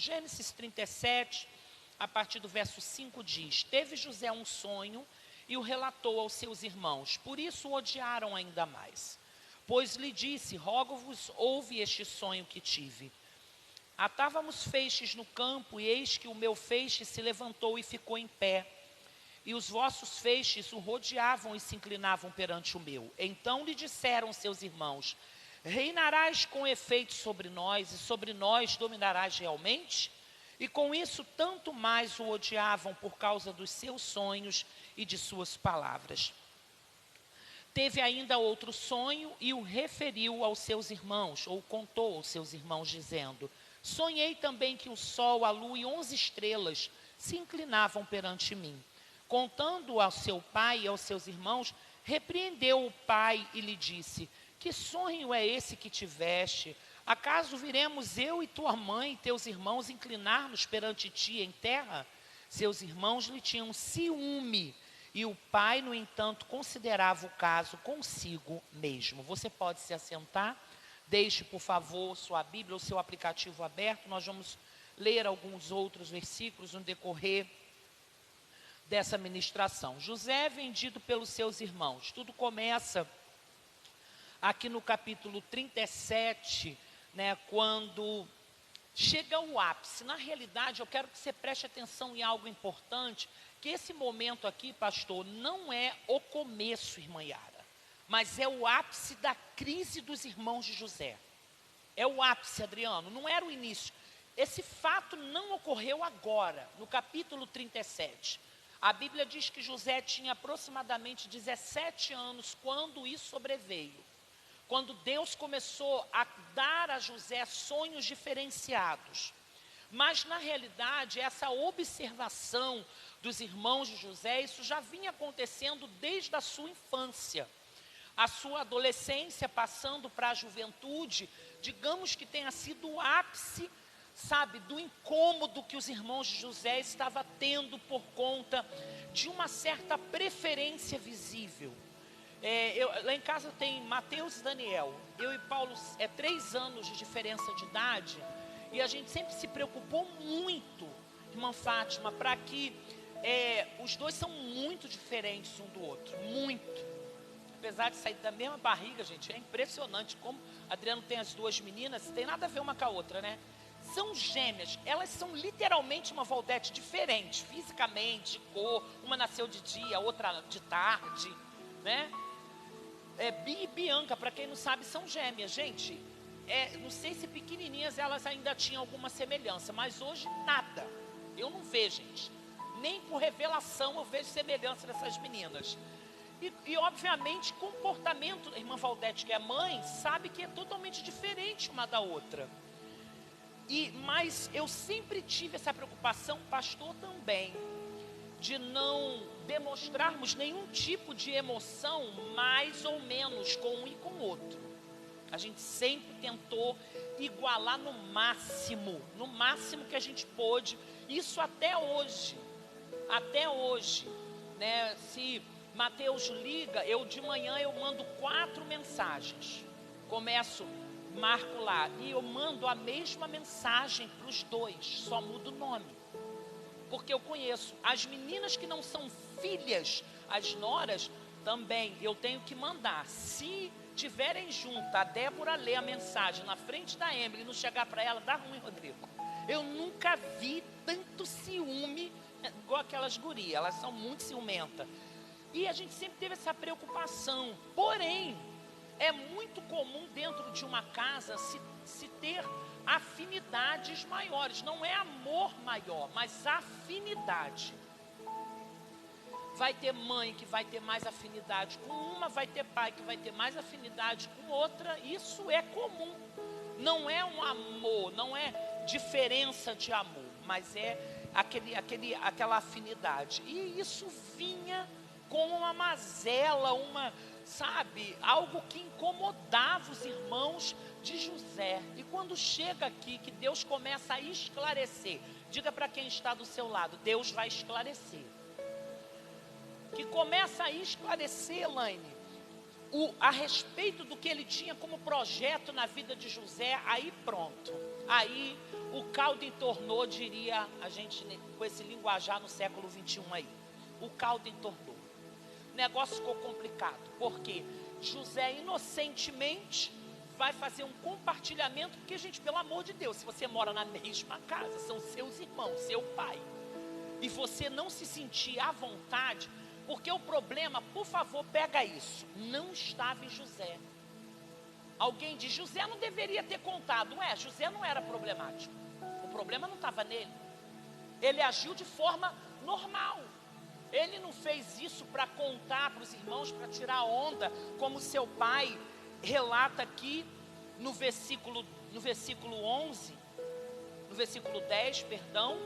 Gênesis 37, a partir do verso 5 diz: Teve José um sonho e o relatou aos seus irmãos, por isso o odiaram ainda mais. Pois lhe disse: rogo-vos, ouve este sonho que tive. Atávamos feixes no campo, e eis que o meu feixe se levantou e ficou em pé. E os vossos feixes o rodeavam e se inclinavam perante o meu. Então lhe disseram seus irmãos: reinarás com efeito sobre nós, e sobre nós dominarás realmente? E com isso tanto mais o odiavam por causa dos seus sonhos e de suas palavras. Teve ainda outro sonho e o referiu aos seus irmãos, ou contou aos seus irmãos, dizendo: sonhei também que o sol, a lua e 11 estrelas se inclinavam perante mim. Contando ao seu pai e aos seus irmãos, repreendeu o pai e lhe disse: que sonho é esse que tiveste? Acaso viremos eu e tua mãe e teus irmãos inclinar-nos perante ti em terra? Seus irmãos lhe tinham ciúme, e o pai, no entanto, considerava o caso consigo mesmo. Você pode se assentar? Deixe, por favor, sua Bíblia ou seu aplicativo aberto. Nós vamos ler alguns outros versículos no decorrer dessa ministração. José é vendido pelos seus irmãos. Tudo começa aqui no capítulo 37, quando chega ao ápice. Na realidade, eu quero que você preste atenção em algo importante, que esse momento aqui, pastor, não é o começo, irmã Yara, mas é o ápice da crise dos irmãos de José. É o ápice, Adriano, não era o início. Esse fato não ocorreu agora, no capítulo 37. A Bíblia diz que José tinha aproximadamente 17 anos quando isso sobreveio. Quando Deus começou a dar a José sonhos diferenciados. Mas, na realidade, essa observação dos irmãos de José, isso já vinha acontecendo desde a sua infância. A sua adolescência, passando para a juventude, digamos que tenha sido o ápice, do incômodo que os irmãos de José estavam tendo por conta de uma certa preferência visível. Lá em casa tem Mateus e Daniel. Eu e Paulo, 3 anos de diferença de idade. E a gente sempre se preocupou muito, irmã Fátima, para que os dois são muito diferentes um do outro. Muito. Apesar de sair da mesma barriga, gente, é impressionante como Adriano tem as duas meninas, tem nada a ver uma com a outra, né? São gêmeas, elas são literalmente uma Valdete diferente, fisicamente, de cor. Uma nasceu de dia, outra de tarde, né? Bia e Bianca, para quem não sabe, são gêmeas, gente. Não sei se pequenininhas elas ainda tinham alguma semelhança, mas hoje nada. Eu não vejo, gente. Nem por revelação eu vejo semelhança dessas meninas. E obviamente, comportamento, a irmã Valdete, que é mãe, sabe que é totalmente diferente uma da outra. Mas eu sempre tive essa preocupação, pastor também, de não demonstrarmos nenhum tipo de emoção mais ou menos com um e com o outro. A gente sempre tentou igualar no máximo que a gente pôde, isso até hoje, né? Se Mateus liga, de manhã eu mando 4 mensagens, marco lá, e eu mando a mesma mensagem para os dois, só mudo o nome. Porque eu conheço as meninas que não são filhas, as noras, também eu tenho que mandar. Se tiverem junto, a Débora lê a mensagem na frente da Emily e não chegar para ela, dá ruim, Rodrigo. Eu nunca vi tanto ciúme igual aquelas gurias, elas são muito ciumentas. E a gente sempre teve essa preocupação. Porém, é muito comum dentro de uma casa se ter afinidades maiores. Não é amor maior, mas afinidade. Vai ter mãe que vai ter mais afinidade com uma, vai ter pai que vai ter mais afinidade com outra. Isso é comum. Não é um amor, não é diferença de amor, mas é aquela afinidade. E isso vinha com uma mazela, algo que incomodava os irmãos de José. E quando chega aqui, que Deus começa a esclarecer, diga para quem está do seu lado, Deus vai esclarecer. Que começa a esclarecer, Elaine, a respeito do que ele tinha como projeto na vida de José, aí pronto. Aí o caldo entornou, diria a gente com esse linguajar no século 21 aí. O caldo entornou. O negócio ficou complicado, porque José inocentemente vai fazer um compartilhamento, porque, gente, pelo amor de Deus, se você mora na mesma casa, são seus irmãos, seu pai, e você não se sentir à vontade, porque o problema, por favor, pega isso, não estava em José. Alguém diz, José não deveria ter contado. José não era problemático, o problema não estava nele. Ele agiu de forma normal. Ele não fez isso para contar para os irmãos, para tirar onda, como seu pai relata aqui no versículo 11, no versículo 10, perdão,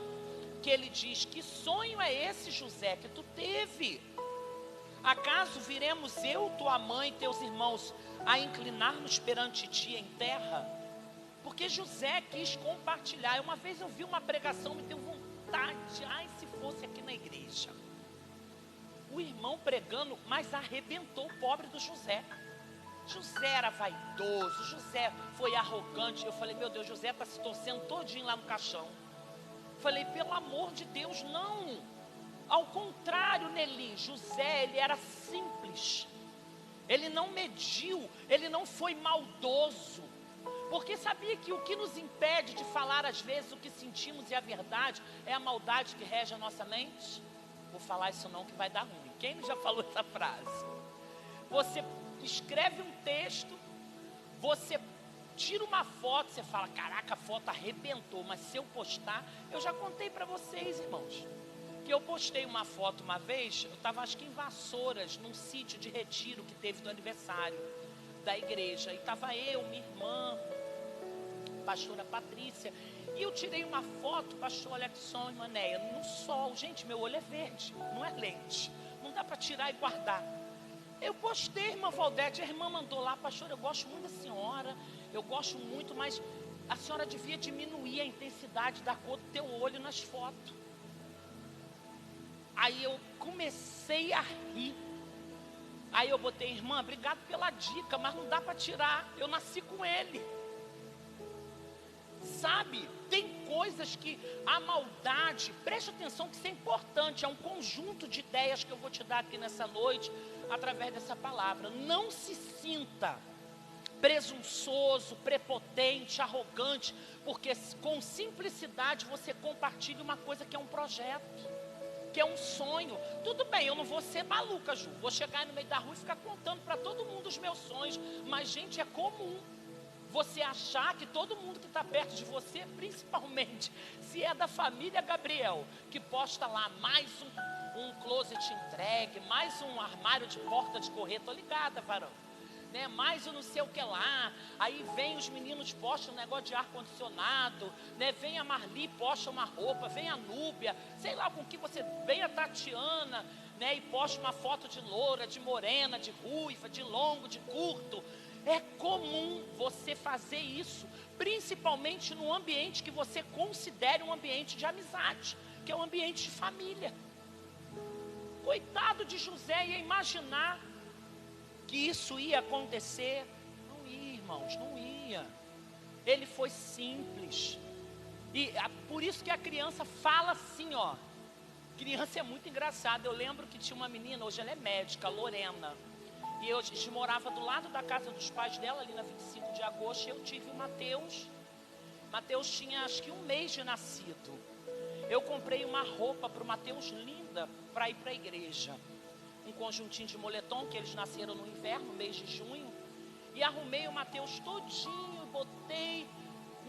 que ele diz, que sonho é esse, José, que tu teve? Acaso viremos eu, tua mãe e teus irmãos a inclinar-nos perante ti em terra? Porque José quis compartilhar. Uma vez eu vi uma pregação, me deu vontade, se fosse aqui na igreja. O irmão pregando, mas arrebentou o pobre do José. José era vaidoso, José foi arrogante. Eu falei, meu Deus, José está se torcendo todinho lá no caixão. Falei, pelo amor de Deus, não. Ao contrário, Nelly, José, ele era simples. Ele não mediu, ele não foi maldoso. Porque sabia que o que nos impede de falar às vezes o que sentimos e a verdade é a maldade que rege a nossa mente? Vou falar isso não, que vai dar ruim. Quem já falou essa frase? Você escreve um texto, você tira uma foto, você fala, caraca, a foto arrebentou, mas se eu postar, eu já contei para vocês, irmãos, que eu postei uma foto uma vez, eu estava acho que em Vassouras, num sítio de retiro que teve do aniversário da igreja, e estava eu, minha irmã, pastora Patrícia, e eu tirei uma foto, pastor Alexson e Manéia, no sol. Gente, meu olho é verde, não é lente, não dá para tirar e guardar. Eu postei, irmã Valdete, a irmã mandou lá, pastor, eu gosto muito da senhora, eu gosto muito, mas a senhora devia diminuir a intensidade da cor do teu olho nas fotos. Aí eu comecei a rir. Aí eu botei, irmã, obrigado pela dica, mas não dá para tirar, eu nasci com ele. Sabe, tem coisas que a maldade, preste atenção que isso é importante, é um conjunto de ideias que eu vou te dar aqui nessa noite, através dessa palavra. Não se sinta presunçoso, prepotente, arrogante, porque com simplicidade você compartilha uma coisa que é um projeto, que é um sonho. Tudo bem, eu não vou ser maluca, Ju, vou chegar no meio da rua e ficar contando para todo mundo os meus sonhos, mas gente, é comum você achar que todo mundo que está perto de você, principalmente se é da família Gabriel, que posta lá mais um closet entregue, mais um armário de porta de correr, tô ligada, varão, né? Mais um não sei o que lá, aí vem os meninos, postam um negócio de ar-condicionado, né? Vem a Marli, posta uma roupa, vem a Núbia, sei lá com que você, vem a Tatiana, né? E posta uma foto de loura, de morena, de ruiva, de longo, de curto. É comum você fazer isso, principalmente no ambiente que você considere um ambiente de amizade, que é um ambiente de família. Coitado de José, ia imaginar que isso ia acontecer? Não ia, irmãos, não ia. Ele foi simples. E por isso que a criança fala assim, ó. Criança é muito engraçada. Eu lembro que tinha uma menina, hoje ela é médica, Lorena. E a gente morava do lado da casa dos pais dela, ali na 25 de agosto, e eu tive o Mateus. Mateus tinha acho que 1 mês de nascido. Eu comprei uma roupa para o Mateus linda, para ir para a igreja. Um conjuntinho de moletom, que eles nasceram no inverno, mês de junho. E arrumei o Mateus todinho, botei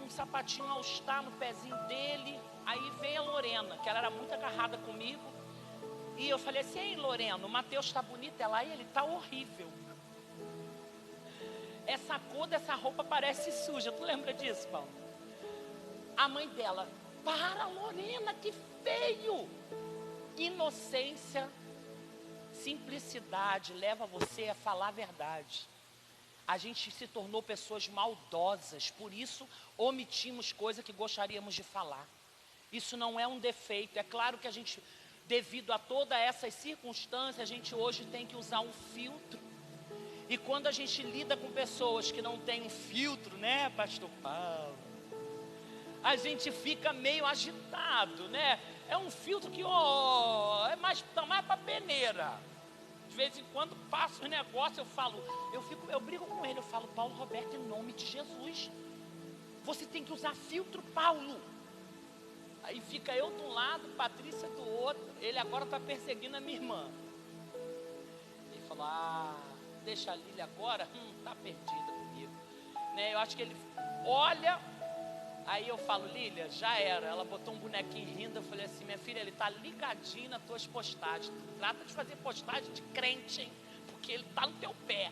um sapatinho All-Star no pezinho dele. Aí veio a Lorena, que ela era muito agarrada comigo. E eu falei assim, ei Lorena, o Mateus está bonito, ela, ele está horrível. Essa cor dessa roupa parece suja, tu lembra disso, Paulo? A mãe dela, para Lorena, que feio. Inocência, simplicidade leva você a falar a verdade. A gente se tornou pessoas maldosas, por isso omitimos coisas que gostaríamos de falar. Isso não é um defeito, é claro que a gente, devido a todas essas circunstâncias, a gente hoje tem que usar um filtro. E quando a gente lida com pessoas que não têm um filtro, né, pastor Paulo? a gente fica meio agitado, né? É um filtro que, tá mais para peneira. De vez em quando passo um negócio, eu brigo com ele, eu falo, Paulo Roberto, em nome de Jesus, você tem que usar filtro, Paulo. Aí fica eu de um lado, Patrícia do outro. Ele agora está perseguindo a minha irmã. Ele falou, deixa a Lília agora, está perdida comigo, né? Eu acho que ele olha, aí eu falo, Lília, já era. Ela botou um bonequinho rindo, eu falei assim, minha filha, ele está ligadinho nas tuas postagens. Trata de fazer postagem de crente, hein? Porque ele está no teu pé.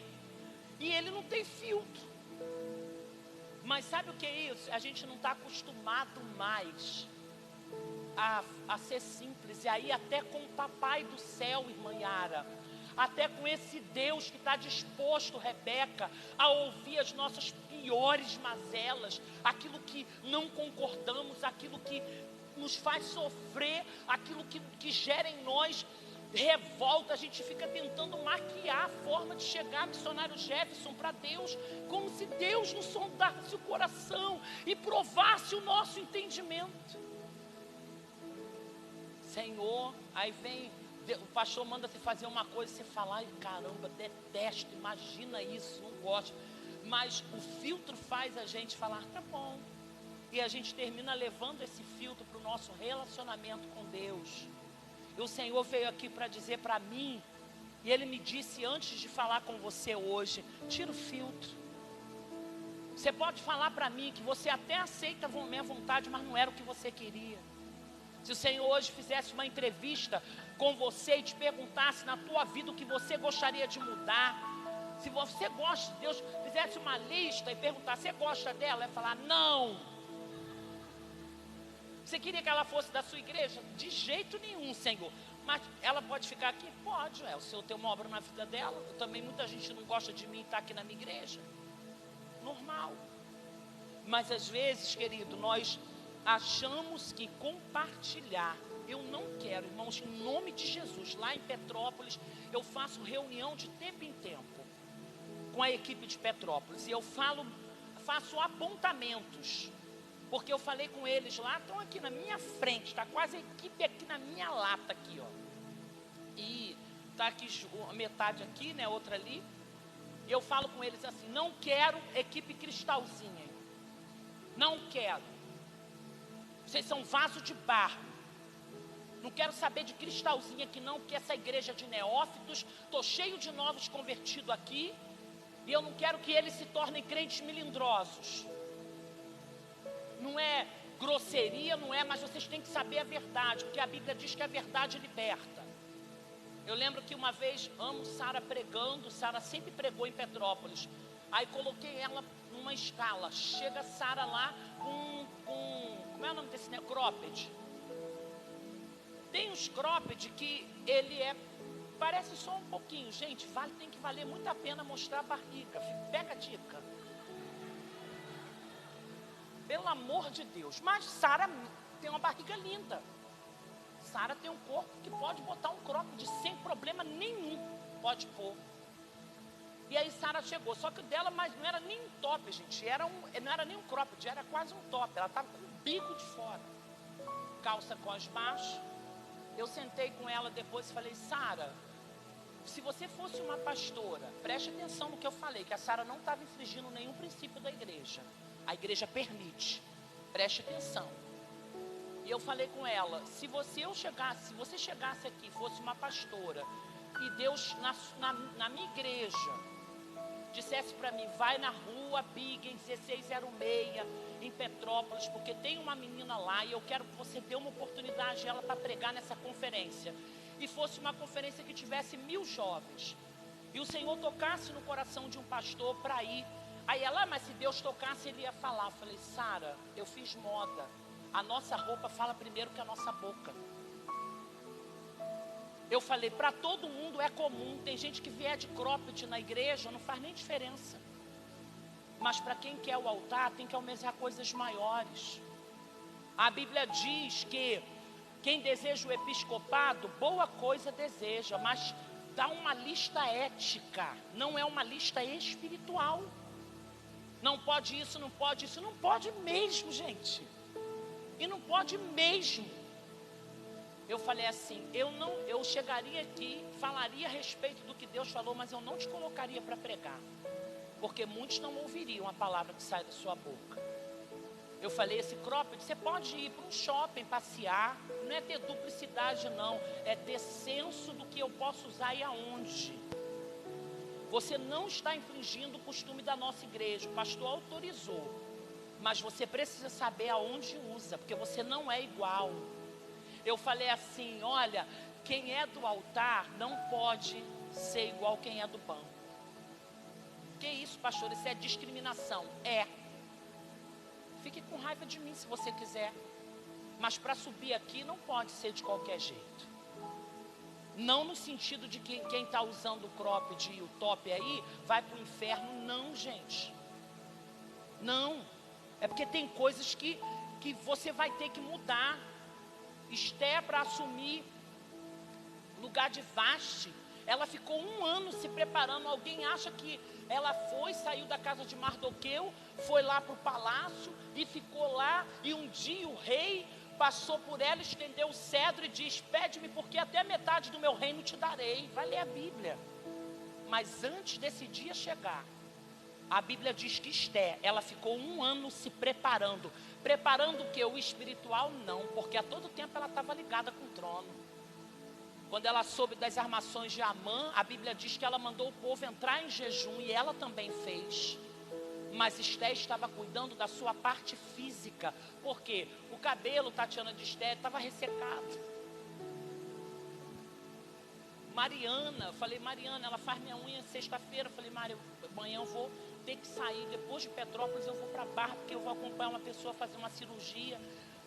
E ele não tem filtro. Mas sabe o que é isso? A gente não está acostumado mais a ser simples. E aí até com o papai do céu, irmã Yara, até com esse Deus que está disposto, Rebeca, a ouvir as nossas piores mazelas, aquilo que não concordamos, aquilo que nos faz sofrer, aquilo que gera em nós revolta. A gente fica tentando maquiar a forma de chegar, missionário Jefferson, para Deus, como se Deus nos sondasse o coração e provasse o nosso entendimento. Senhor, aí vem, o pastor manda você fazer uma coisa, você fala, ai caramba, detesto, imagina isso, não gosto. Mas o filtro faz a gente falar, tá bom. E a gente termina levando esse filtro para o nosso relacionamento com Deus. E o Senhor veio aqui para dizer para mim, e Ele me disse antes de falar com você hoje, tira o filtro. Você pode falar para mim que você até aceita a minha vontade, mas não era o que você queria. Se o Senhor hoje fizesse uma entrevista com você e te perguntasse na tua vida o que você gostaria de mudar, se você gosta de Deus, fizesse uma lista e perguntasse, você gosta dela? Ia falar, não. Você queria que ela fosse da sua igreja? De jeito nenhum, Senhor. Mas ela pode ficar aqui? Pode, o Senhor tem uma obra na vida dela. Também muita gente não gosta de mim e está aqui na minha igreja. Normal. Mas às vezes, querido, nós achamos que compartilhar, eu não quero, irmãos, em nome de Jesus, lá em Petrópolis, eu faço reunião de tempo em tempo com a equipe de Petrópolis, e eu faço apontamentos, porque eu falei com eles lá, estão aqui na minha frente, está quase a equipe aqui na minha lata, aqui, e está aqui, metade aqui, né, outra ali, e eu falo com eles assim, não quero equipe cristalzinha, não quero. Vocês são vaso de barro. Não quero saber de cristalzinho aqui não, porque essa igreja é de neófitos, estou cheio de novos convertidos aqui, e eu não quero que eles se tornem crentes melindrosos. Não é grosseria, não é, mas vocês têm que saber a verdade, porque a Bíblia diz que a verdade liberta. Eu lembro que uma vez, amo Sara pregando, Sara sempre pregou em Petrópolis, aí coloquei ela numa escala, chega Sara lá com como é o nome desse, né? Cropped. Tem uns cropped que ele parece só um pouquinho, gente, tem que valer muito a pena mostrar a barriga, pega a dica. Pelo amor de Deus, mas Sara tem uma barriga linda. Sara tem um corpo que pode botar um cropped sem problema nenhum, pode pôr. E aí Sara chegou, só que o dela, mas não era nem um top, gente, não era nem um cropped, era quase um top, ela estava com o bico de fora, calça cós baixo. Eu sentei com ela depois e falei, Sara, se você fosse uma pastora, preste atenção no que eu falei, que a Sara não estava infringindo nenhum princípio da igreja, a igreja permite, preste atenção. E eu falei com ela, se você chegasse aqui, fosse uma pastora, e Deus na minha igreja dissesse para mim, vai na rua Big, em 1606, em Petrópolis, porque tem uma menina lá e eu quero que você dê uma oportunidade a ela para pregar nessa conferência. E fosse uma conferência que tivesse 1000 jovens. E o Senhor tocasse no coração de um pastor para ir. Aí ela, mas se Deus tocasse, Ele ia falar. Eu falei, Sara, eu fiz moda. A nossa roupa fala primeiro que a nossa boca. Eu falei, para todo mundo é comum, tem gente que vier de cropped na igreja, não faz nem diferença. Mas para quem quer o altar, tem que almejar coisas maiores. A Bíblia diz que quem deseja o episcopado, boa coisa deseja, mas dá uma lista ética, não é uma lista espiritual. Não pode isso, não pode isso, não pode mesmo, gente. E não pode mesmo. Eu falei assim, eu chegaria aqui, falaria a respeito do que Deus falou, mas eu não te colocaria para pregar. Porque muitos não ouviriam a palavra que sai da sua boca. Eu falei, esse cropped, você pode ir para um shopping, passear. Não é ter duplicidade não, é ter senso do que eu posso usar e aonde. Você não está infringindo o costume da nossa igreja, o pastor autorizou. Mas você precisa saber aonde usa, porque você não é igual. Eu falei assim, olha, quem é do altar não pode ser igual quem é do banco. Que isso, pastor? Isso é discriminação. É. Fique com raiva de mim se você quiser. Mas para subir aqui não pode ser de qualquer jeito. Não no sentido de que quem está usando o cropped e o top aí vai para o inferno. Não, gente. Não. É porque tem coisas que você vai ter que mudar. Esté, para assumir lugar de Vaste, ela ficou 1 ano se preparando. Alguém acha que ela saiu da casa de Mardoqueu, foi lá para o palácio e ficou lá, e um dia o rei passou por ela, estendeu o cedro e diz, pede-me porque até metade do meu reino te darei. Vai ler a Bíblia. Mas antes desse dia chegar, a Bíblia diz que Esté, ela ficou 1 ano se preparando. Preparando o que? O espiritual? Não, porque a todo tempo ela estava ligada com o trono. Quando ela soube das armações de Amã, a Bíblia diz que ela mandou o povo entrar em jejum, e ela também fez. Mas Esté estava cuidando da sua parte física. Por quê? O cabelo, Tatiana, de Esté estava ressecado. Mariana, falei, Mariana, ela faz minha unha sexta-feira. Falei, Maria, amanhã eu vou ter que sair, depois de Petrópolis eu vou para Barra, porque eu vou acompanhar uma pessoa fazer uma cirurgia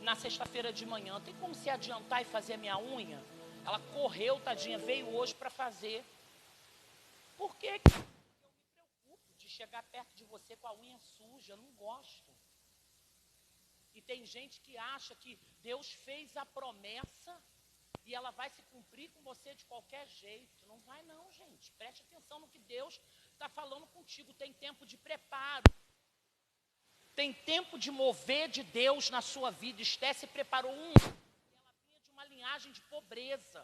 na sexta-feira de manhã. Tem como se adiantar e fazer a minha unha? Ela correu, tadinha, veio hoje para fazer. Por quê? Porque eu me preocupo de chegar perto de você com a unha suja, eu não gosto. E tem gente que acha que Deus fez a promessa e ela vai se cumprir com você de qualquer jeito. Não vai não, gente. Preste atenção no que Deus está falando contigo. Tem tempo de preparo. Tem tempo de mover de Deus na sua vida. Esté se preparou ela vinha de uma linhagem de pobreza.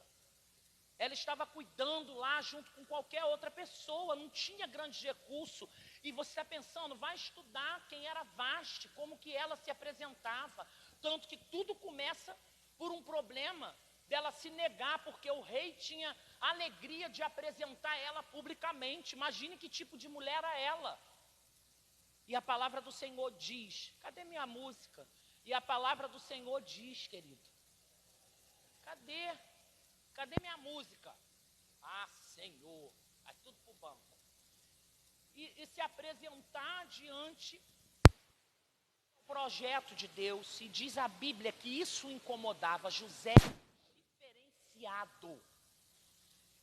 Ela estava cuidando lá junto com qualquer outra pessoa. Não tinha grande recurso. E você está pensando, vai estudar quem era Vaste, como que ela se apresentava. Tanto que tudo começa por um problema dela se negar, porque o rei tinha alegria de apresentar ela publicamente. Imagine que tipo de mulher era ela. E a palavra do Senhor diz, cadê minha música? E a palavra do Senhor diz, querido, cadê minha música? Ah, Senhor, vai tudo para o banco. E se apresentar diante do projeto de Deus. E diz a Bíblia que isso incomodava José.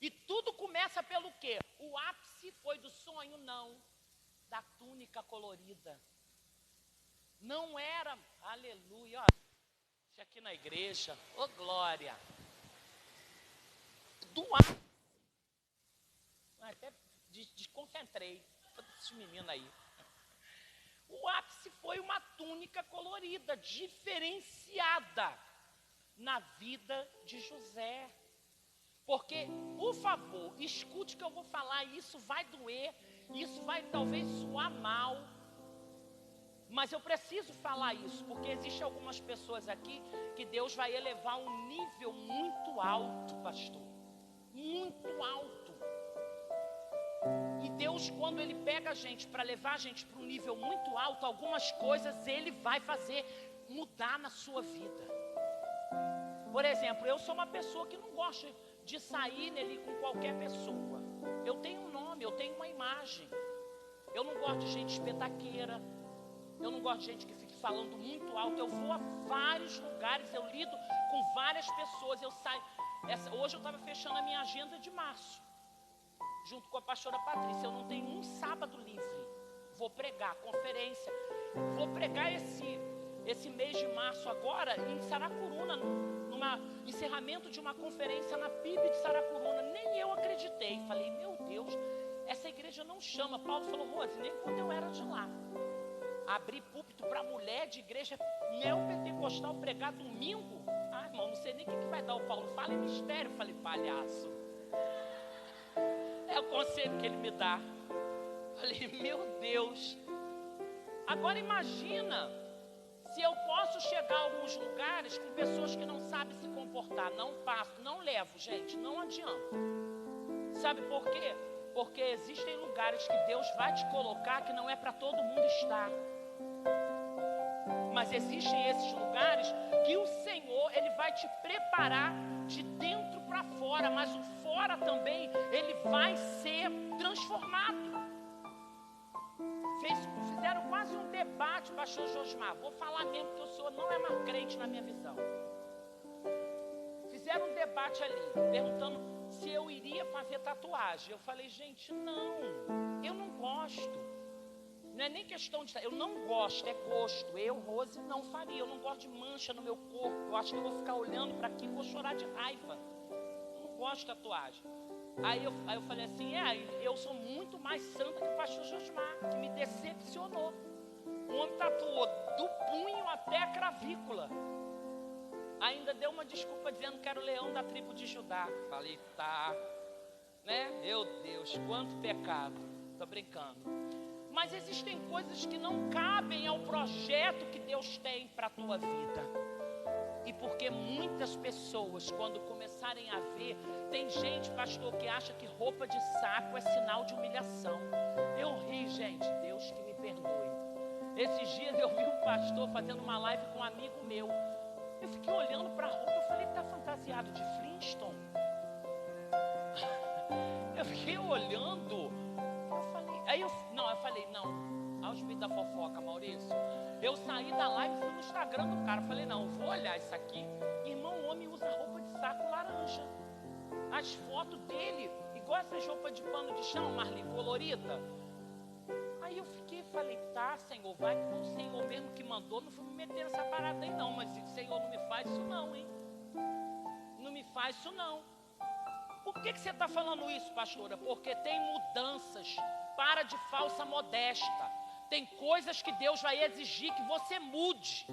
E tudo começa pelo quê? O ápice foi do sonho? Não. Da túnica colorida. Não era, aleluia, ó, aqui na igreja, ô glória. Do ápice. Até desconcentrei, esses meninos aí. O ápice foi uma túnica colorida, diferenciada na vida de José. Porque, por favor, escute o que eu vou falar. Isso vai doer, isso vai talvez soar mal, mas eu preciso falar isso, porque existem algumas pessoas aqui que Deus vai elevar um nível muito alto, pastor, muito alto. E Deus, quando Ele pega a gente para levar a gente para um nível muito alto, algumas coisas Ele vai fazer mudar na sua vida. Por exemplo, eu sou uma pessoa que não gosta de sair nele com qualquer pessoa. Eu tenho um nome, eu tenho uma imagem. Eu não gosto de gente espetaqueira. Eu não gosto de gente que fique falando muito alto. Eu vou a vários lugares, eu lido com várias pessoas. Eu saio. Hoje eu estava fechando a minha agenda de março, junto com a pastora Patrícia. Eu não tenho um sábado livre. Vou pregar, conferência. Vou pregar esse mês de março agora em Saracuruna, numa encerramento de uma conferência na PIB de Saracuruna. Nem eu acreditei. Falei, meu Deus, essa igreja não chama. Paulo falou, Rose, nem quando eu era de lá. Abrir púlpito para mulher de igreja neopentecostal pregar domingo? Ah, irmão, não sei nem o que vai dar. O Paulo fala em mistério. Eu falei, palhaço. É o conselho que ele me dá. Eu falei, meu Deus. Agora imagina se eu posso chegar a alguns lugares com pessoas que não sabem se comportar. Não passo, não levo, gente, não adianta. Sabe por quê? Porque existem lugares que Deus vai te colocar que não é para todo mundo estar. Mas existem esses lugares que o Senhor, Ele vai te preparar de dentro para fora. Mas o fora também, ele vai ser transformado. Fizeram quase um debate, pastor Josmar. Vou falar mesmo que o senhor não é mais crente na minha visão. Fizeram um debate ali, perguntando se eu iria fazer tatuagem. Eu falei, gente, não, eu não gosto. Não é nem questão de... Eu não gosto, é gosto. Eu, Rose, não faria. Eu não gosto de mancha no meu corpo. Eu acho que eu vou ficar olhando para aquilo e vou chorar de raiva. Eu não gosto de tatuagem. Aí eu falei assim, eu sou muito mais santa que o pastor Josmar, que me decepcionou. O homem tatuou do punho até a clavícula. Ainda deu uma desculpa dizendo que era o leão da tribo de Judá. Falei, tá, né? Meu Deus, quanto pecado. Tô brincando. Mas existem coisas que não cabem ao projeto que Deus tem para a tua vida. E porque muitas pessoas, quando começarem a ver, tem gente, pastor, que acha que roupa de saco é sinal de humilhação. Eu ri, gente, Deus que me perdoe. Esses dias eu vi um pastor fazendo uma live com um amigo meu. Eu fiquei olhando para a roupa, eu falei, tá fantasiado de Flintstone? Eu fiquei olhando, eu falei, aos vídeos da fofoca, Maurício. Eu saí da live e fui no Instagram do cara. Falei, não, vou olhar isso aqui. Irmão, o homem usa roupa de saco laranja. As fotos dele, igual essas roupas de pano de chão, Marli, colorida. Aí eu falei, tá, Senhor, vai que foi o Senhor mesmo que mandou. Não fui me meter nessa parada aí não, mas o Senhor não me faz isso não, hein? Não me faz isso não. Por que você está falando isso, pastora? Porque tem mudanças. Para de falsa modéstia. Tem coisas que Deus vai exigir que você mude,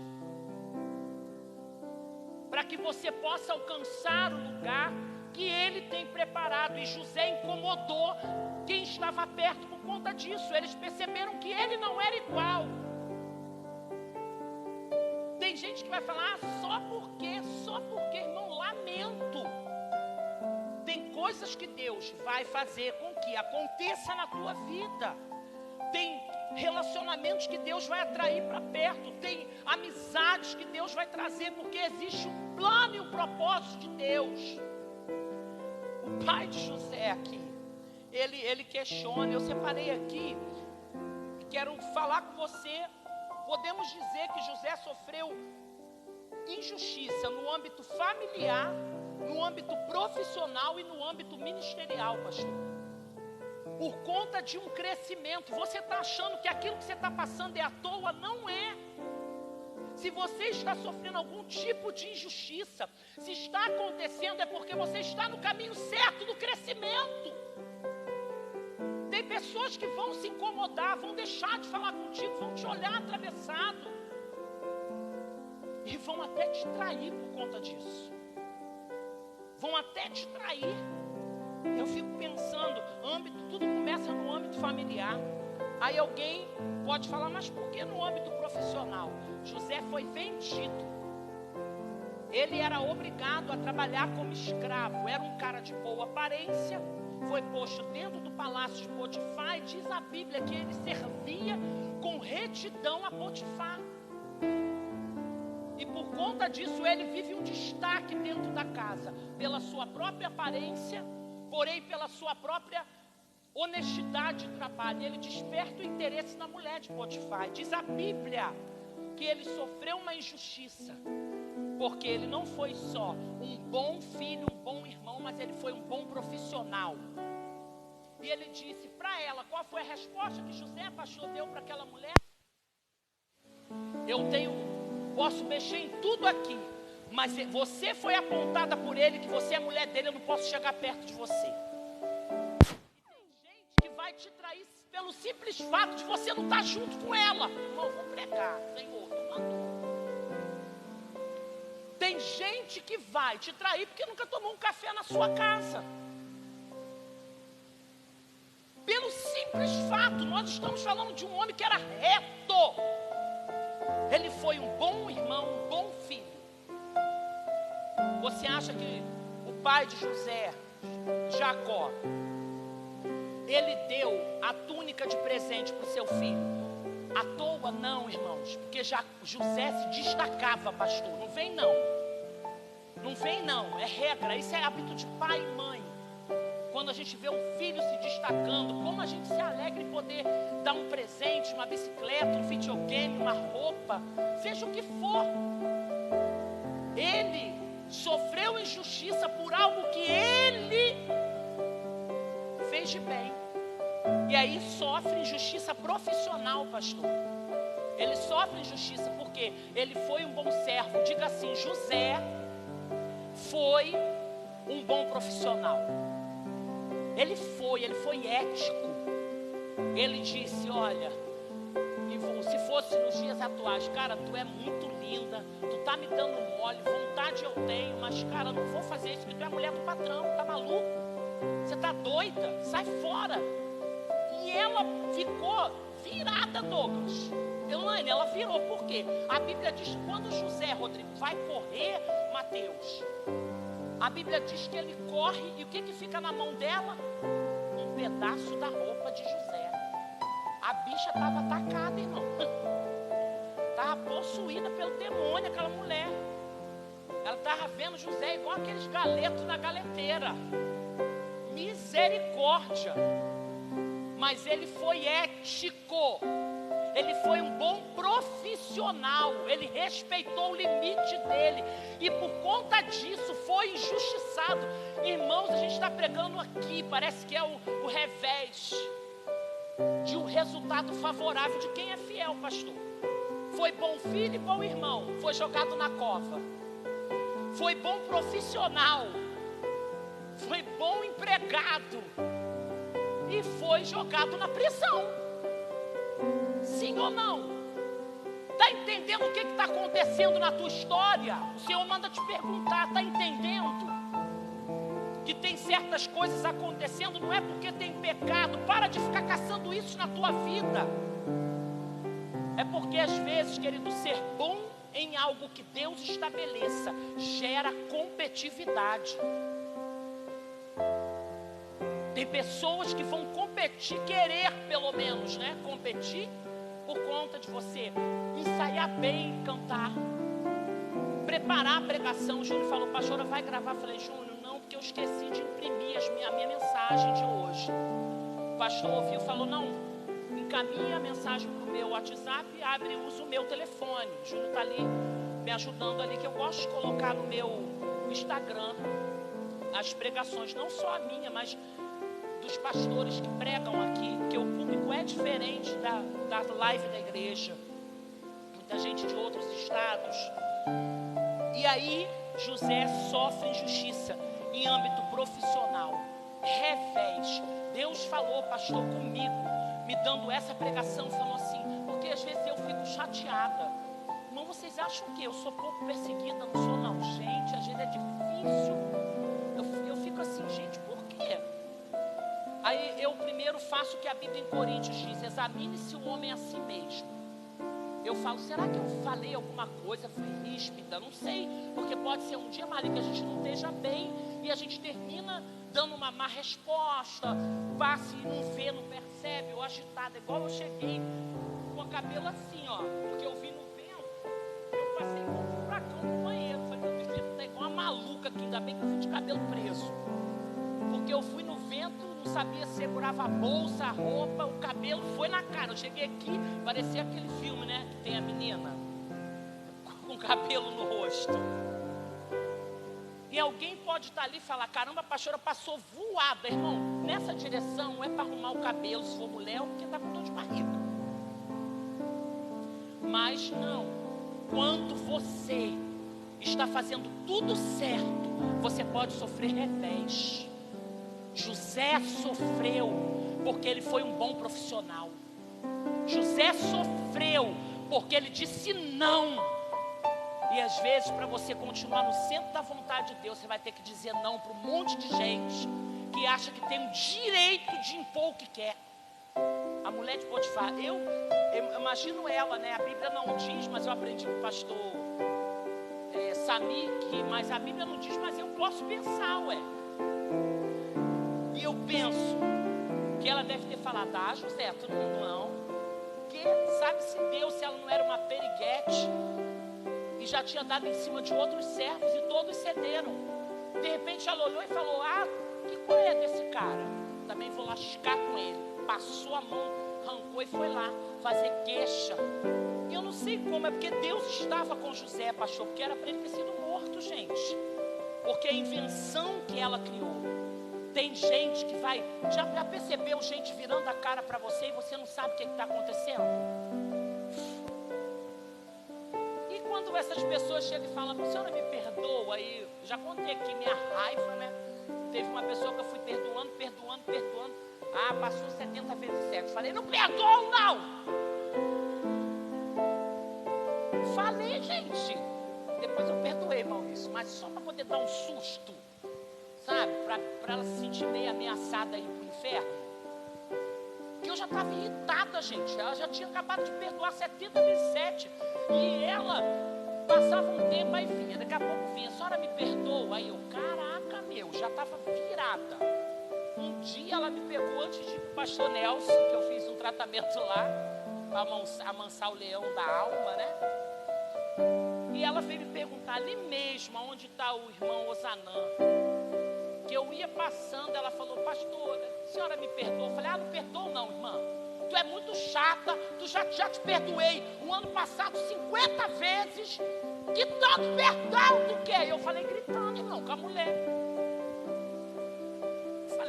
para que você possa alcançar o lugar que Ele tem preparado. E José incomodou quem estava perto por conta disso. Eles perceberam que ele não era igual. Tem gente que vai falar, só porque, irmão, lamento. Tem coisas que Deus vai fazer com que aconteça na tua vida. Tem relacionamentos que Deus vai atrair para perto. Tem amizades que Deus vai trazer, porque existe um plano e um propósito de Deus. O pai de José aqui, ele questiona. Eu separei aqui, quero falar com você. Podemos dizer que José sofreu injustiça no âmbito familiar, no âmbito profissional e no âmbito ministerial, pastor. Por conta de um crescimento. Você está achando que aquilo que você está passando é à toa? Não é. Se você está sofrendo algum tipo de injustiça, se está acontecendo é porque você está no caminho certo do crescimento. Tem pessoas que vão se incomodar, vão deixar de falar contigo, vão te olhar atravessado e vão até te trair por conta disso. Vão até te trair. Eu fico pensando, tudo começa no âmbito familiar. Aí alguém pode falar, mas por que no âmbito profissional? José foi vendido. Ele era obrigado a trabalhar como escravo. Era um cara de boa aparência. Foi posto dentro do palácio de Potifar. E diz a Bíblia que ele servia com retidão a Potifar. E por conta disso ele vive um destaque dentro da casa. Pela sua própria aparência, porém pela sua própria honestidade de trabalho. Ele desperta o interesse na mulher de Potifar. Diz a Bíblia que ele sofreu uma injustiça, porque ele não foi só um bom filho, um bom irmão, mas ele foi um bom profissional. E ele disse para ela, qual foi a resposta que José, pastor, deu para aquela mulher? Posso mexer em tudo aqui, mas você foi apontada por ele, que você é mulher dele, eu não posso chegar perto de você. E tem gente que vai te trair pelo simples fato de você não estar junto com ela. Irmão, vou pregar, Senhor, tu mandou. gente que vai te trair porque nunca tomou um café na sua casa. Pelo simples fato, nós estamos falando de um homem que era reto. Ele foi um bom irmão, um bom filho. Você acha que o pai de José, Jacó, ele deu a túnica de presente para o seu filho à toa? Não, irmãos, porque José se destacava, pastor. Não vem não, não vem não, é regra, isso é hábito de pai e mãe. Quando a gente vê um filho se destacando, como a gente se alegra em poder dar um presente, uma bicicleta, um videogame, uma roupa, seja o que for. Ele sofreu injustiça por algo que ele fez de bem. E aí sofre injustiça profissional, pastor. Ele sofre injustiça porque ele foi um bom servo. Diga assim: José foi um bom profissional. Ele foi ético. Ele disse: olha, se fosse nos dias atuais, cara, tu é muito linda, tu tá me dando mole, vontade eu tenho, mas cara, não vou fazer isso porque tu é a mulher do patrão, tá maluco? Você tá doida? Sai fora. E ela ficou virada, Douglas. Elaine, ela virou, por quê? A Bíblia diz que quando José, Rodrigo, vai correr, Mateus, a Bíblia diz que ele corre e o que fica na mão dela? Um pedaço da roupa de José. A bicha estava atacada, irmão. Estava possuída pelo demônio, aquela mulher. Ela estava vendo José igual aqueles galetos na galeteira. Misericórdia. Mas ele foi ético. Ele foi um bom profissional. Ele respeitou o limite dele. E por conta disso foi injustiçado. Irmãos, a gente está pregando aqui. Parece que é o revés de um resultado favorável de quem é fiel, pastor. Foi bom filho e bom irmão. Foi jogado na cova. Foi bom profissional. Foi bom empregado. E foi jogado na prisão. Sim ou não? Está entendendo o que está acontecendo na tua história? O Senhor manda te perguntar, está entendendo? Que tem certas coisas acontecendo, não é porque tem pecado. Para de ficar caçando isso na tua vida. É porque às vezes, querido, ser bom em algo que Deus estabeleça gera competitividade. Tem pessoas que vão competir, querer pelo menos, né? Competir por conta de você ensaiar bem, cantar, preparar a pregação. O Júnior falou: pastora, vai gravar? Eu falei: Júnior, não, porque eu esqueci de imprimir a minha mensagem de hoje. O pastor ouviu e falou: não, encaminha a mensagem para o meu WhatsApp, abre e usa o meu telefone. O Júnior está ali me ajudando ali, que eu gosto de colocar no meu Instagram as pregações, não só a minha, mas dos pastores que pregam aqui, porque o público é diferente da live da igreja, muita gente de outros estados. E aí José sofre injustiça em âmbito profissional, revés. Deus falou, pastor, comigo, me dando essa pregação, falou assim, porque às vezes eu fico chateada. Irmão, vocês acham que eu sou pouco perseguida? Não sou não, gente, às vezes é difícil. Eu fico assim, gente, por quê? Aí eu primeiro faço o que a Bíblia em Coríntios diz: examine-se o homem a si mesmo. Eu falo: será que eu falei alguma coisa, fui ríspida? Não sei, porque pode ser um dia, Maria, que a gente não esteja bem e a gente termina dando uma má resposta, passa e não vê, não percebe, ou agitada, igual eu cheguei com o cabelo assim, ó, porque eu vi no vento, eu passei com um furacão no banheiro. Falei: meu Deus, tá igual uma maluca aqui, ainda bem que eu fui de cabelo preso, porque eu fui no vento, não sabia se segurava a bolsa, a roupa, o cabelo foi na cara. Eu cheguei aqui, parecia aquele filme, né? Que tem a menina com cabelo no rosto. E alguém pode estar ali e falar: caramba, a pastora passou voada, irmão. Nessa direção não é para arrumar o cabelo, se for mulher, ou porque está com dor de barriga. Mas não, quando você está fazendo tudo certo, você pode sofrer revés. José sofreu porque ele foi um bom profissional. José sofreu porque ele disse não. E às vezes, para você continuar no centro da vontade de Deus, você vai ter que dizer não para um monte de gente que acha que tem o direito de impor o que quer. A mulher de Potifar, eu imagino ela, né? A Bíblia não diz, mas eu aprendi com o pastor Sami, mas a Bíblia não diz, mas eu posso pensar, ué. E eu penso que ela deve ter falado, José, todo mundo não. Porque sabe-se Deus se ela não era uma periguete e já tinha dado em cima de outros servos e todos cederam. De repente ela olhou e falou, que qual é desse cara? Também vou lascar com ele. Passou a mão, arrancou e foi lá fazer queixa. E eu não sei como, é porque Deus estava com José, pastor, porque era para ele ter sido morto, gente. Porque a invenção que ela criou. Tem gente que vai, já percebeu gente virando a cara para você e você não sabe o que está acontecendo? E quando essas pessoas chegam e falam, a senhora me perdoa, aí já contei aqui minha raiva, né? Teve uma pessoa que eu fui perdoando. Passou 70 vezes 7. Falei, não perdoa não! Falei, gente. Depois eu perdoei, Maurício, mas só para poder dar um susto, sabe? Para ela se sentir meio ameaçada aí pro inferno. Que eu já estava irritada, gente. Ela já tinha acabado de perdoar 70 vezes 7. E ela passava um tempo, aí vinha. Daqui a pouco vinha, a senhora me perdoa? Aí eu, caraca, já estava virada. Um dia ela me pegou antes de ir para o pastor Nelson, que eu fiz um tratamento lá, para amansar o leão da alma, né? E ela veio me perguntar ali mesmo, onde está o irmão Osanã. Que eu ia passando, ela falou, pastora, a senhora me perdoa? Eu falei, não perdoa não, irmã. Tu é muito chata, tu já te perdoei o ano passado 50 vezes. Que tanto perdão tu quer? Eu falei gritando, irmão, com a mulher.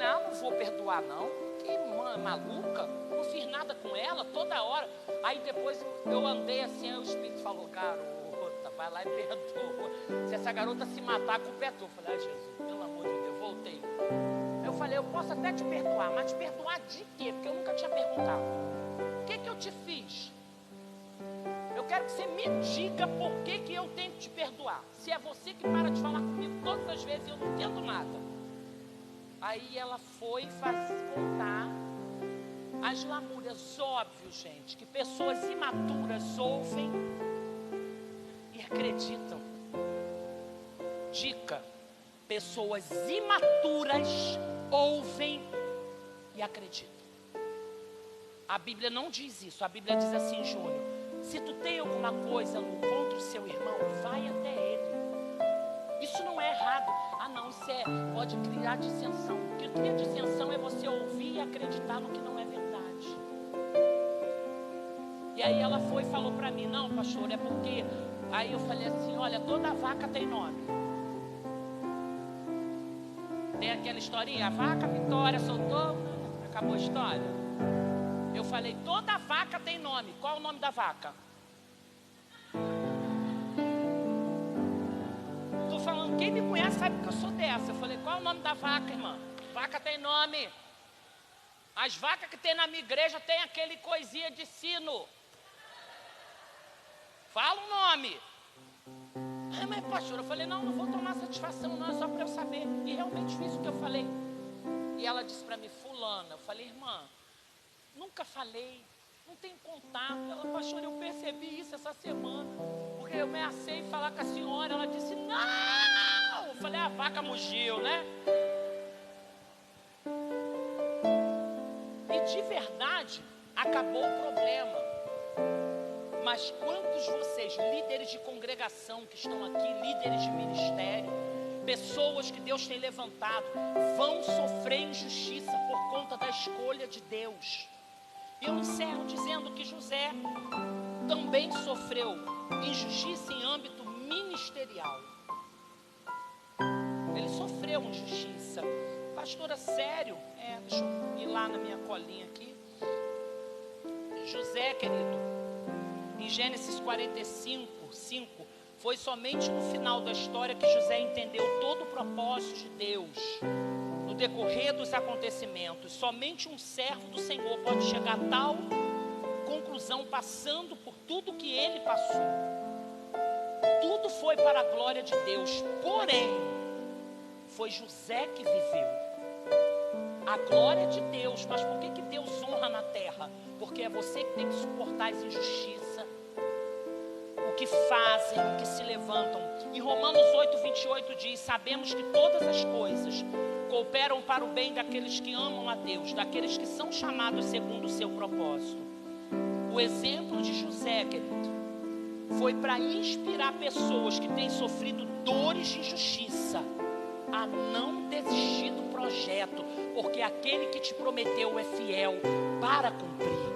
Não vou perdoar não, que maluca, não fiz nada com ela toda hora. Aí depois eu andei assim, aí o Espírito falou, garota, vai lá e perdoa. Se essa garota se matar, a culpa é tua. Eu falei, Jesus, pelo amor de Deus, voltei. Eu falei, eu posso até te perdoar, mas te perdoar de quê? Porque eu nunca tinha perguntado. O que eu te fiz? Eu quero que você me diga por que eu tenho que te perdoar. Se é você que para de falar comigo todas as vezes e eu não entendo nada. Aí ela foi contar as lamúrias. Óbvio, gente, que pessoas imaturas ouvem e acreditam. Dica: pessoas imaturas ouvem e acreditam. A Bíblia não diz isso. A Bíblia diz assim, Júnior, se tu tem alguma coisa contra o seu irmão, vai até ele. Isso não é errado. Não, isso pode criar dissensão. O que cria dissensão é você ouvir e acreditar no que não é verdade. E aí ela foi e falou para mim, não, pastor, é porque... Aí eu falei assim, olha, toda vaca tem nome. Tem aquela historinha, a vaca Vitória soltou, acabou a história. Eu falei, toda vaca tem nome. Qual é o nome da vaca? Falando, quem me conhece sabe que eu sou dessa. Eu falei, qual é o nome da vaca, irmã? Vaca tem nome. As vacas que tem na minha igreja tem aquele coisinha de sino. Fala o nome. Mas pastor, eu falei, não vou tomar satisfação não, é só para eu saber. E realmente fiz o que eu falei. E ela disse para mim, fulana. Eu falei, irmã, nunca falei, não tem contato. Ela, pastor, eu percebi isso essa semana. Porque eu ameacei falar com a senhora. Ela disse, não! Eu falei, a vaca mugiu, né? E de verdade, acabou o problema. Mas quantos de vocês, líderes de congregação que estão aqui, líderes de ministério, pessoas que Deus tem levantado, vão sofrer injustiça por conta da escolha de Deus? Eu encerro dizendo que José também sofreu injustiça em âmbito ministerial. Ele sofreu injustiça. Pastora, sério? Deixa eu ir lá na minha colinha aqui. José, querido, em Gênesis 45, 5, foi somente no final da história que José entendeu todo o propósito de Deus. No decorrer dos acontecimentos, somente um servo do Senhor pode chegar a tal conclusão, passando por tudo que ele passou. tudo foi para a glória de Deus, porém, foi José que viveu a glória de Deus. Mas por que Deus honra na terra? Porque é você que tem que suportar as injustiças, o que fazem, o que se levantam. Em Romanos 8:28 diz: sabemos que todas as coisas cooperam para o bem daqueles que amam a Deus, daqueles que são chamados segundo o seu propósito. O exemplo de José, querido, foi para inspirar pessoas que têm sofrido dores de injustiça a não desistir do projeto, porque aquele que te prometeu é fiel para cumprir.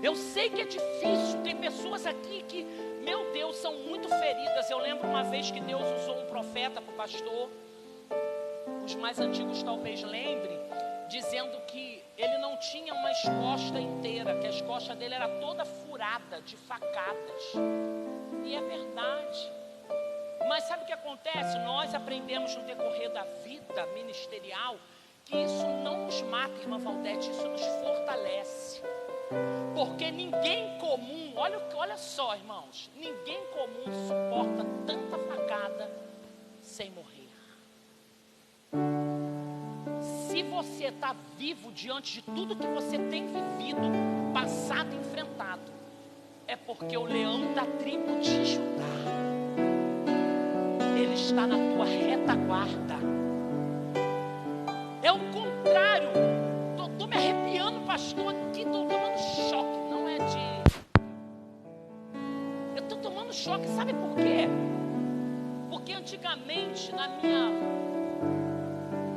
Eu sei que é difícil, tem pessoas aqui que, meu Deus, são muito feridas. Eu lembro uma vez que Deus usou um profeta para o pastor, os mais antigos talvez lembrem, dizendo que ele não tinha uma escosta inteira, que a escosta dele era toda furada de facadas. E é verdade. Mas sabe o que acontece? Nós aprendemos no decorrer da vida ministerial que isso não nos mata, irmã Valdete, isso nos fortalece. Porque ninguém comum, olha só, irmãos, ninguém comum suporta tanta facada sem morrer. Se você está vivo diante de tudo que você tem vivido, passado e enfrentado, é porque o leão da tribo de Judá, ele está na tua retaguarda. É o contrário. Estou me arrepiando, pastor, aqui, estou tomando choque. Não é de... Eu estou tomando choque, sabe por quê? Porque antigamente, na minha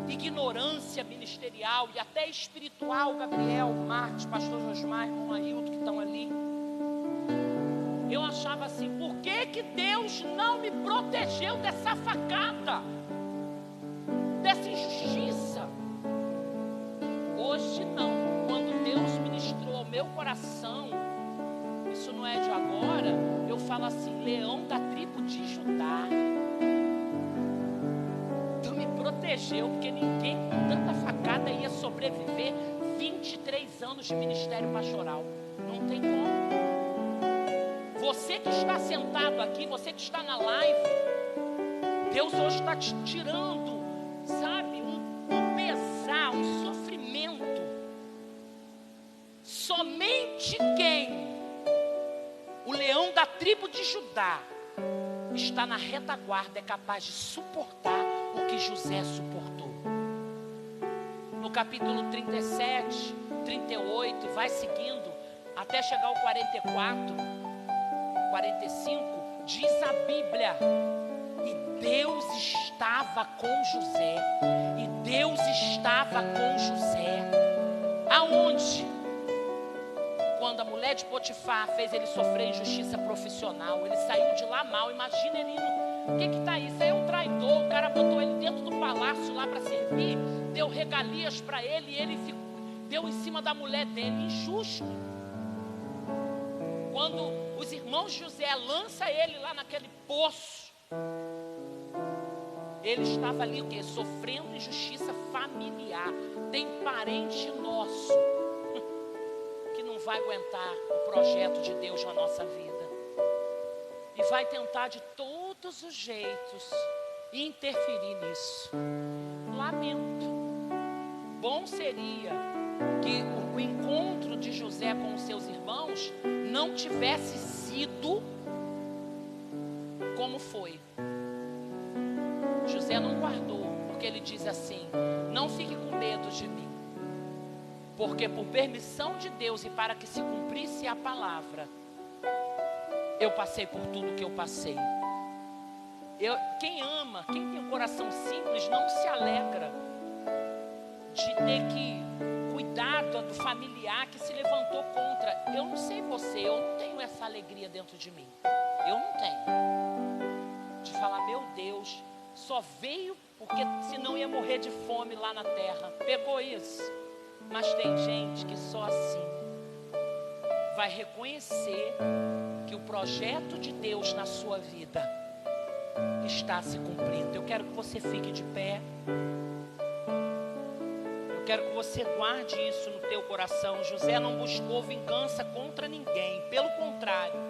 ignorância ministerial e até espiritual, Gabriel, Marcos, pastor Josmar, irmão Ailton, que estão ali, eu achava assim: por que Deus não me protegeu dessa facada, dessa injustiça? Hoje não. Quando Deus ministrou ao meu coração, isso não é de agora, eu falo assim: leão da tribo de Judá, tu me protegeu, porque ninguém com tanta facada ia sobreviver 23 anos de ministério pastoral. Não tem como. Você que está sentado aqui, você que está na live, Deus hoje está te tirando, sabe, um pesar, um sofrimento. Somente quem, o leão da tribo de Judá, está na retaguarda é capaz de suportar o que José suportou. No capítulo 37, 38, e vai seguindo, até chegar ao 44, 45, diz a Bíblia: e Deus estava com José, e Deus estava com José. Aonde? Quando a mulher de Potifar fez ele sofrer injustiça profissional, ele saiu de lá mal. Imagina ele indo, o que está isso? Aí é um traidor, o cara botou ele dentro do palácio lá para servir, deu regalias para ele, e ele deu em cima da mulher dele, injusto. Quando os irmãos de José lançam ele lá naquele poço, ele estava ali o quê? Sofrendo injustiça familiar. Tem parente nosso que não vai aguentar o projeto de Deus na nossa vida e vai tentar de todos os jeitos interferir nisso. Lamento. Bom seria que o encontro de José com os seus irmãos não tivesse sido como foi. José não guardou, porque ele diz assim: não fique com medo de mim, porque por permissão de Deus e para que se cumprisse a palavra, eu passei por tudo que eu passei. Quem ama, quem tem um coração simples, não se alegra de ter que cuidar do familiar que se levantou contra. Eu não sei você, eu não tenho essa alegria dentro de mim. Eu não tenho. De falar: meu Deus, só veio porque senão ia morrer de fome lá na terra. Pegou isso. Mas tem gente que só assim vai reconhecer que o projeto de Deus na sua vida está se cumprindo. Eu quero que você fique de pé. Eu quero que você guarde isso no teu coração. José não buscou vingança contra ninguém. Pelo contrário,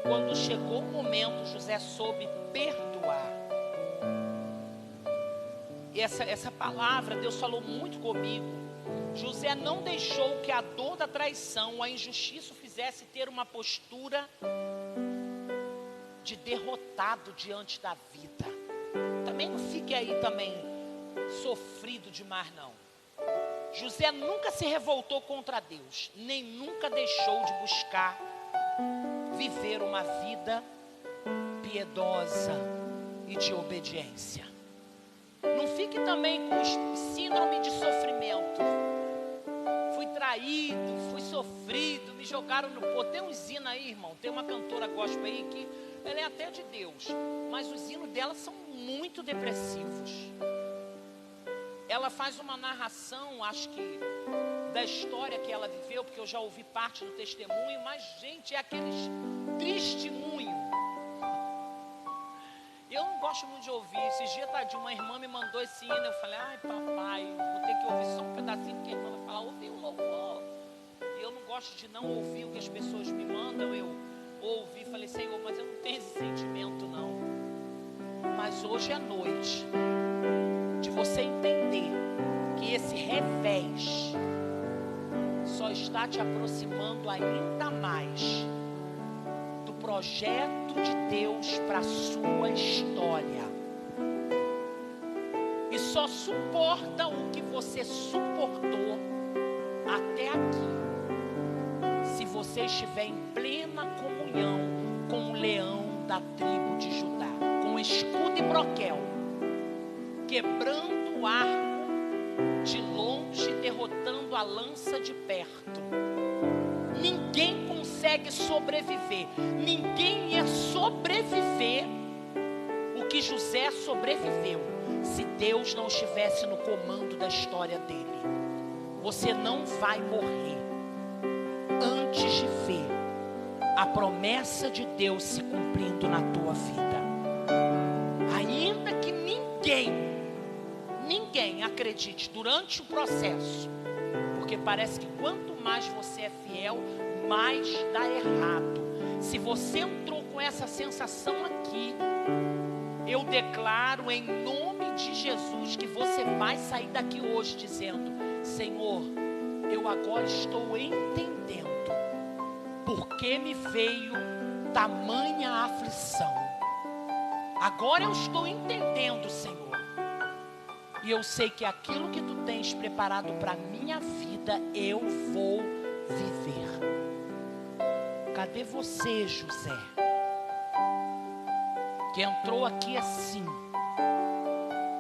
quando chegou o momento, José soube perdoar. E essa palavra, Deus falou muito comigo. José não deixou que a dor da traição, a injustiça o fizesse ter uma postura de derrotado diante da vida. Também não fique aí também sofrido demais não. José nunca se revoltou contra Deus, nem nunca deixou de buscar viver uma vida piedosa e de obediência. Não fique também com síndrome de sofrimento. Fui traído, fui sofrido, me jogaram no poço. Tem uns hinos aí, irmão, tem uma cantora gospel aí que ela é até de Deus, mas os hinos dela são muito depressivos. Ela faz uma narração, acho que, da história que ela viveu, porque eu já ouvi parte do testemunho, mas, gente, é aqueles testemunhos. Eu não gosto muito de ouvir. Esses dias, tadinho, uma irmã me mandou esse hino, eu falei, ai, papai, vou ter que ouvir só um pedacinho, porque a irmã vai falar, ouvi o louvor. E eu não gosto de não ouvir o que as pessoas me mandam, eu ouvi, falei, Senhor, mas eu não tenho esse sentimento, não. Mas hoje é noite de você entender que esse revés só está te aproximando ainda mais do projeto de Deus para a sua história. E só suporta o que você suportou até aqui se você estiver em plena comunhão com o leão da tribo de Judá, com escudo e broquel, quebrando o arco de longe, derrotando a lança de perto. Ninguém consegue sobreviver. Ninguém ia sobreviver o que José sobreviveu se Deus não estivesse no comando da história dele. Você não vai morrer antes de ver a promessa de Deus se cumprindo na tua vida. Ainda que ninguém acredite durante o processo, porque parece que quanto mais você é fiel, mais dá errado. Se você entrou com essa sensação aqui, eu declaro em nome de Jesus que você vai sair daqui hoje dizendo, Senhor, eu agora estou entendendo por que me veio tamanha aflição. Agora eu estou entendendo, Senhor. E eu sei que aquilo que tu tens preparado para a minha vida, eu vou viver. Cadê você, José? Que entrou aqui assim,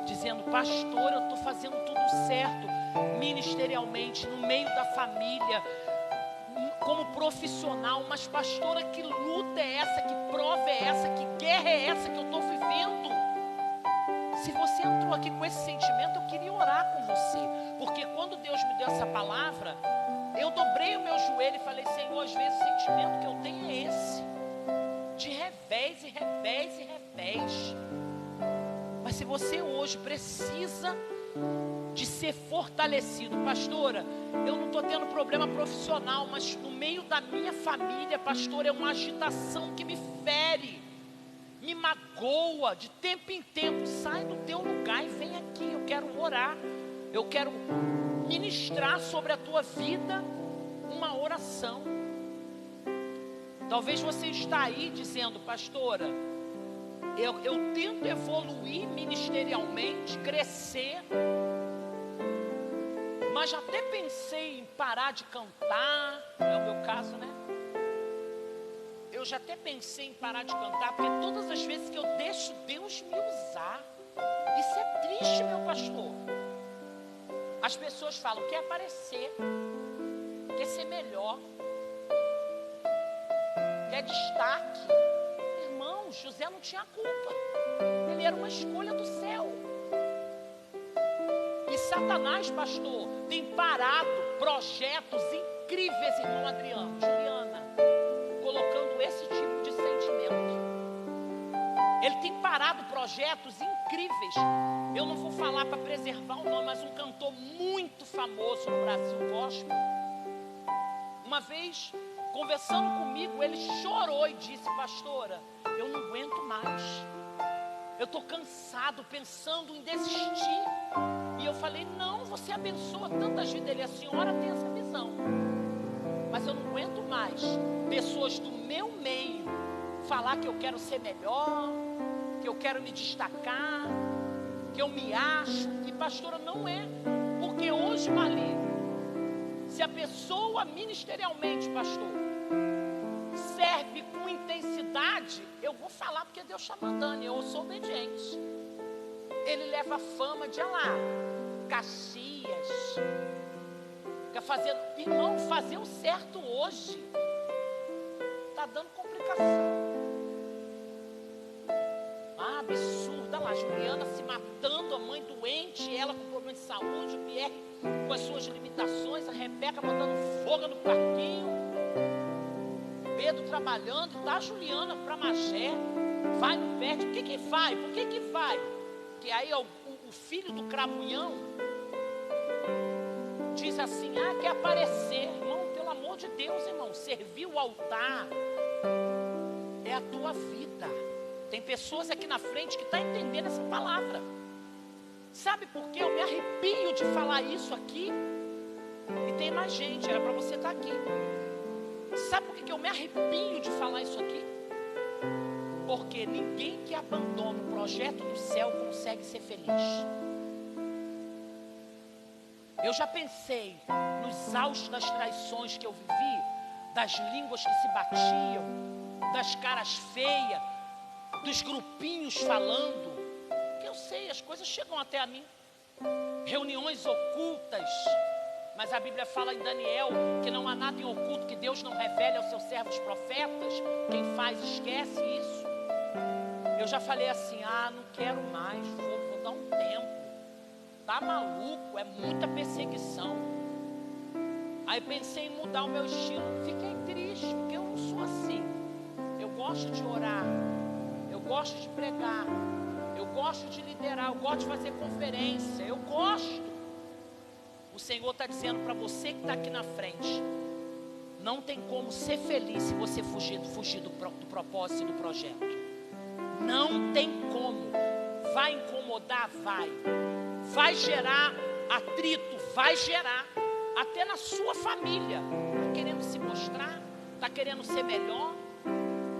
dizendo, pastor, eu estou fazendo tudo certo, ministerialmente, no meio da família, como profissional, mas pastora, que luta é essa, que prova é essa, que guerra é essa que eu estou vivendo? Se você entrou aqui com esse sentimento, eu queria orar com você, porque quando Deus me deu essa palavra, eu dobrei o meu joelho e falei, Senhor, às vezes o sentimento que eu tenho é esse, de revés e revés e revés. Mas se você hoje precisa de ser fortalecido, pastora, eu não estou tendo problema profissional, mas no meio da minha família, pastora, é uma agitação que me fere, me magoa, de tempo em tempo. Sai do teu lugar e vem aqui, eu quero orar, eu quero ministrar sobre a tua vida uma oração. Talvez você está aí dizendo, pastora, eu tento evoluir ministerialmente, crescer, mas já até pensei em parar de cantar, é o meu caso, né? Eu já até pensei em parar de cantar, porque todas as vezes que eu deixo Deus me usar, isso é triste, meu pastor. As pessoas falam, quer aparecer, quer ser melhor, quer destaque. Irmão, José não tinha culpa, ele era uma escolha do céu. E Satanás, pastor, tem parado projetos incríveis, irmão Adriano, Juliana, colocando esse tipo de sentimento. Ele tem parado projetos incríveis. Eu não vou falar para preservar o nome, mas um cantor muito famoso no Brasil gospel, uma vez Conversando comigo, ele chorou e disse: pastora, eu não aguento mais. Eu estou cansado, pensando em desistir. E eu falei: não, você abençoa tantas vidas. Ele: a senhora tem essa visão, mas eu não aguento mais pessoas do meu meio falar que eu quero ser melhor, que eu quero me destacar, que eu me acho. E pastora, não é. Porque hoje, Marli, se a pessoa ministerialmente, pastor, serve com intensidade, eu vou falar porque Deus está mandando, eu sou obediente. Ele leva a fama de lá, Caxias, fica fazendo, irmão, fazer o certo hoje está dando complicação. Absurda lá, Juliana se matando, a mãe doente, ela com problema de saúde, o Pierre com as suas limitações, a Rebeca botando fogo no parquinho, Pedro trabalhando, tá a Juliana para Magé, vai no pé, o que faz? Por que faz? Que aí o filho do Cramunhão diz assim: quer aparecer. Irmão, pelo amor de Deus, irmão, servir o altar é a tua vida. Tem pessoas aqui na frente que estão entendendo essa palavra. Sabe por que eu me arrepio de falar isso aqui? E tem mais gente, era para você estar aqui. Sabe por que eu me arrepio de falar isso aqui? Porque ninguém que abandona o projeto do céu consegue ser feliz. Eu já pensei nos austos das traições que eu vivi, das línguas que se batiam, das caras feias, dos grupinhos falando, que eu sei, as coisas chegam até a mim, reuniões ocultas, mas a Bíblia fala em Daniel que não há nada em oculto que Deus não revele aos seus servos profetas. Quem faz esquece isso. Eu já falei assim: não quero mais, vou dar um tempo, tá maluco, é muita perseguição. Aí pensei em mudar o meu estilo, fiquei triste, porque eu não sou assim. Eu gosto de orar, eu gosto de pregar, eu gosto de liderar, eu gosto de fazer conferência, eu gosto. O Senhor está dizendo para você que está aqui na frente: não tem como ser feliz se você fugir do propósito e do projeto. Não tem como. Vai incomodar? Vai gerar atrito? Vai gerar. Até na sua família. Está querendo se mostrar? Está querendo ser melhor?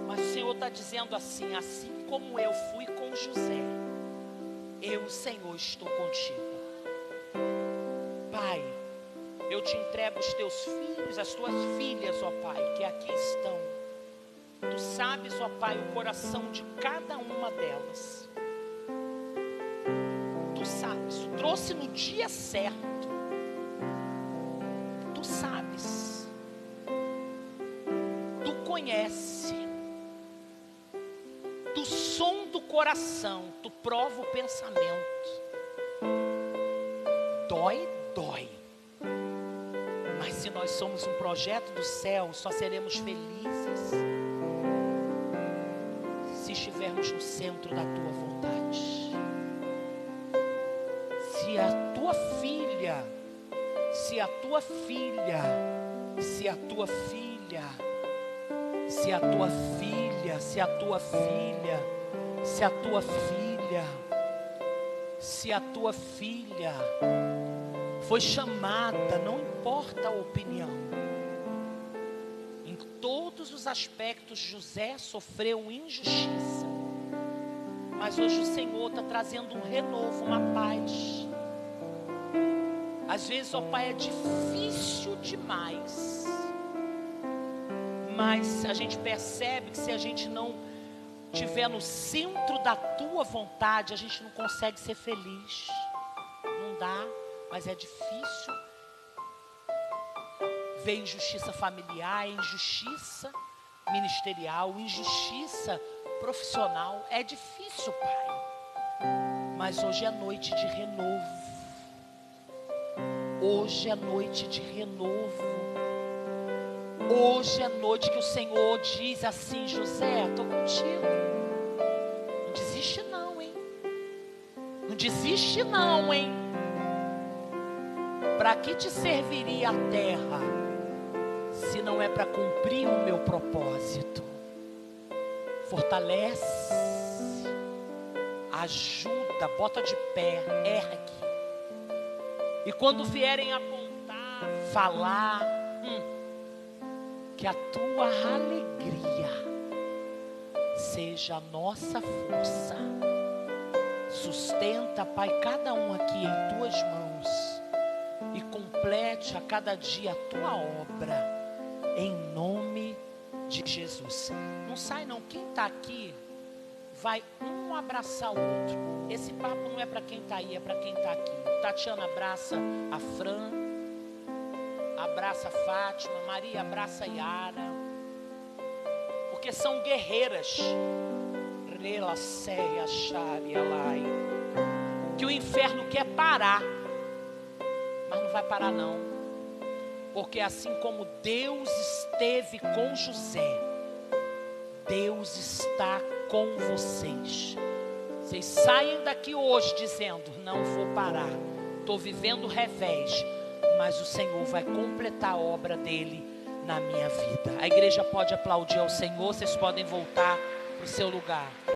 Mas o Senhor está dizendo assim: assim como eu fui com José, eu, Senhor, estou contigo. Pai, eu te entrego os teus filhos, as tuas filhas, ó Pai, que aqui estão. Tu sabes, ó Pai, o coração de cada uma delas. Tu sabes, tu trouxe no dia certo. Tu sabes. Tu conhece. Do som do coração, tu prova o pensamento. Dói. Mas se nós somos um projeto do céu, só seremos felizes se estivermos no centro da tua vontade. Se a tua filha foi chamada, não importa a opinião. Em todos os aspectos, José sofreu injustiça. Mas hoje o Senhor está trazendo um renovo, uma paz. Às vezes, ó Pai, é difícil demais. Mas a gente percebe que se a gente não estiver no centro da tua vontade, a gente não consegue ser feliz. Não dá. Mas é difícil. Vem injustiça familiar, injustiça ministerial, injustiça profissional. É difícil, Pai. Mas hoje é noite de renovo. Hoje é noite de renovo. Hoje é noite que o Senhor diz assim: José, estou contigo. Não desiste não, hein? Não desiste não, hein? Para que te serviria a terra se não é para cumprir o meu propósito. Fortalece, ajuda, bota de pé, ergue. E quando vierem apontar, falar, que a tua alegria seja a nossa força. Sustenta, Pai, cada um aqui em tuas mãos e complete a cada dia a tua obra, em nome de Jesus. Não sai não, quem está aqui vai um abraçar o outro. Esse papo não é para quem está aí, é para quem está aqui. Tatiana abraça a Fran, abraça a Fátima, Maria abraça a Yara, porque são guerreiras. Que o inferno quer parar, mas não vai parar não, porque assim como Deus esteve com José, Deus está com vocês. Vocês saem daqui hoje dizendo: não vou parar, estou vivendo revés, mas o Senhor vai completar a obra dele na minha vida. A igreja pode aplaudir ao Senhor, vocês podem voltar para o seu lugar.